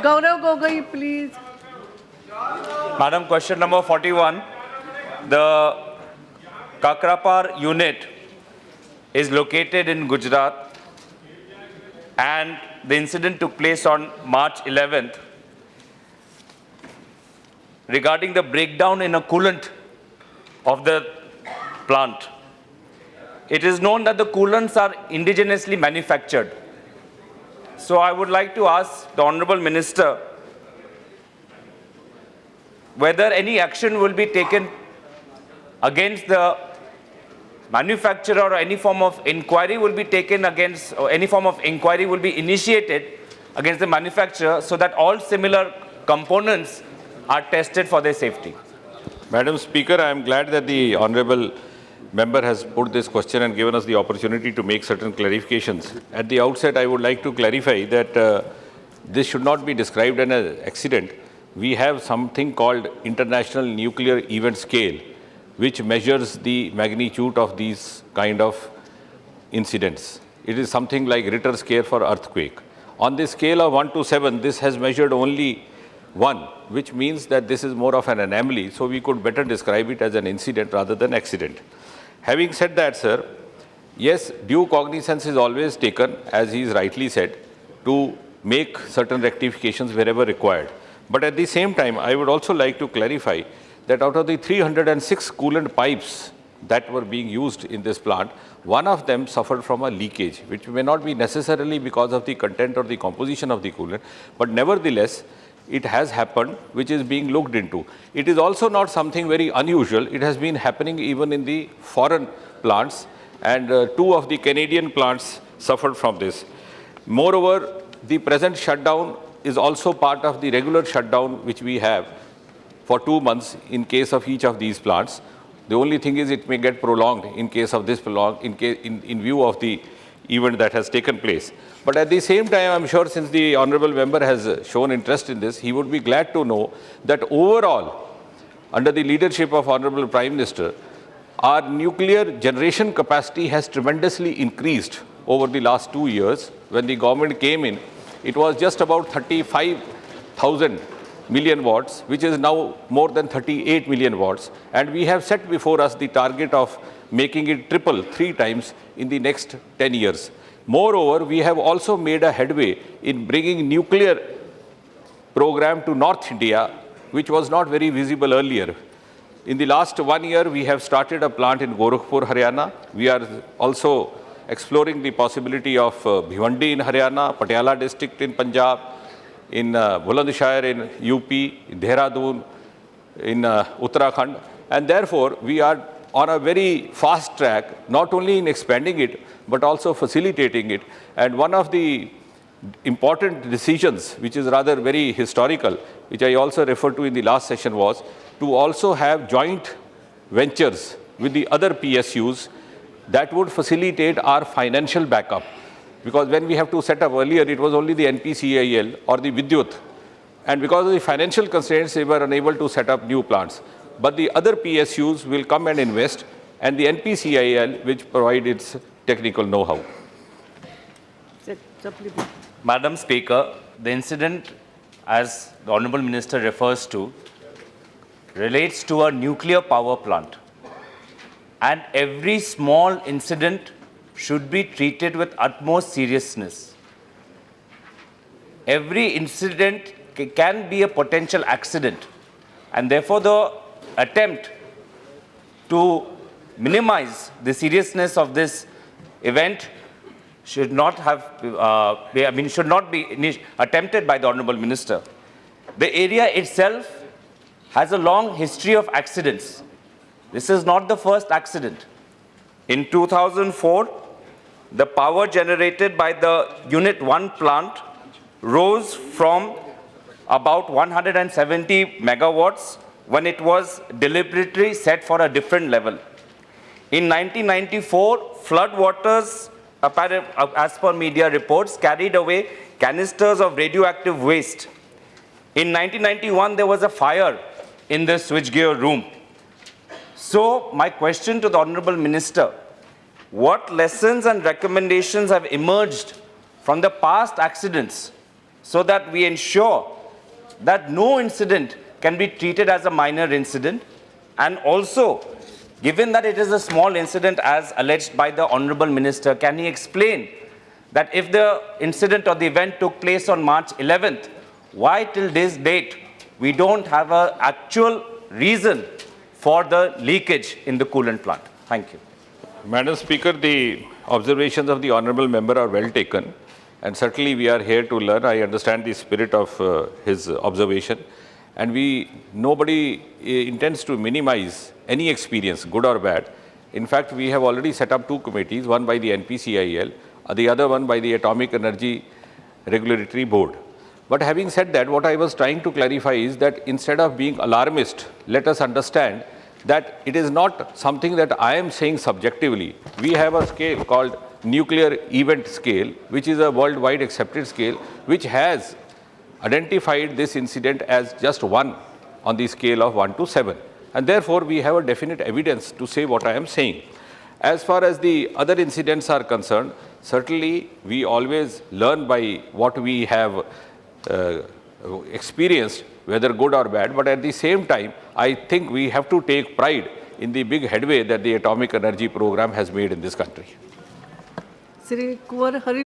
Gaurav Gogoi, please. Madam, question number 41. The Kakrapar unit is located in Gujarat, and the incident took place on March 11th. Regarding the breakdown in a coolant of the plant, it is known that the coolants are indigenously manufactured. So I would like to ask the Honorable Minister whether any action will be taken against the manufacturer, or any form of inquiry will be taken against, or any form of inquiry will be initiated against the manufacturer, so that all similar components are tested for their safety. Madam Speaker, I am glad that the Honourable Member has put this question and given us the opportunity to make certain clarifications. At the outset, I would like to clarify that this should not be described as an accident. We have something called International Nuclear Event Scale, which measures the magnitude of these kind of incidents. It is something like Richter scale for earthquake. On the scale of 1 to 7, this has measured only 1, which means that this is more of an anomaly, so we could better describe it as an incident rather than accident. Having said that, sir, yes, due cognizance is always taken, as he is rightly said, to make certain rectifications wherever required. But at the same time, I would also like to clarify that out of the 306 coolant pipes that were being used in this plant, one of them suffered from a leakage, which may not be necessarily because of the content or the composition of the coolant, but nevertheless, it has happened, which is being looked into. It is also not something very unusual. It has been happening even in the foreign plants, and 2 of the Canadian plants suffered from this. Moreover, the present shutdown is also part of the regular shutdown which we have for 2 months in case of each of these plants. The only thing is it may get prolonged in case of this in view of the event that has taken place. But at the same time, I'm sure since the Honourable Member has shown interest in this, he would be glad to know that overall, under the leadership of Honourable Prime Minister, our nuclear generation capacity has tremendously increased over the last 2 years. When the government came in, it was just about 35,000 million watts, which is now more than 38 million watts. And we have set before us the target of making it triple 3 times in the next 10 years. Moreover, we have also made a headway in bringing nuclear program to North India, which was not very visible earlier. In the last 1 year, we have started a plant in Gorakhpur, Haryana. We are also exploring the possibility of Bhiwandi in Haryana, Patiala district in Punjab, in Bulandshahar in UP, in Dehradun, in Uttarakhand. And therefore, we are on a very fast track, not only in expanding it, but also facilitating it. And one of the important decisions, which is rather very historical, which I also referred to in the last session, was to also have joint ventures with the other PSUs that would facilitate our financial backup. Because when we have to set up earlier, it was only the NPCIL or the Vidyut. And because of the financial constraints, they were unable to set up new plants. But the other PSUs will come and invest, and the NPCIL, which provide its technical know-how. Madam Speaker, the incident, as the Honourable Minister refers to, relates to a nuclear power plant. And every small incident should be treated with utmost seriousness. Every incident can be a potential accident, and therefore the attempt to minimize the seriousness of this event should not have, should not be attempted by the Honourable Minister. The area itself has a long history of accidents. This is not the first accident. In 2004, the power generated by the Unit 1 plant rose from about 170 megawatts when it was deliberately set for a different level. In 1994, flood waters, as per media reports, carried away canisters of radioactive waste. In 1991, there was a fire in the switchgear room. So, my question to the Honourable Minister, what lessons and recommendations have emerged from the past accidents so that we ensure that no incident can be treated as a minor incident. And also, given that it is a small incident as alleged by the Honorable Minister, can he explain that if the incident or the event took place on March 11th, why till this date we don't have an actual reason for the leakage in the coolant plant? Thank you. Madam Speaker, the observations of the Honourable Member are well taken, and certainly we are here to learn. I understand the spirit of his observation, and nobody intends to minimize any experience, good or bad. In fact, we have already set up two committees, one by the NPCIL, the other one by the Atomic Energy Regulatory Board. But having said that, what I was trying to clarify is that instead of being alarmist, let us understand that it is not something that I am saying subjectively. We have a scale called nuclear event scale, which is a worldwide accepted scale, which has identified this incident as just 1 on the scale of 1 to 7. And therefore, we have a definite evidence to say what I am saying. As far as the other incidents are concerned, certainly we always learn by what we have experienced, whether good or bad, but at the same time, I think we have to take pride in the big headway that the atomic energy program has made in this country. Sri Kuwar Hari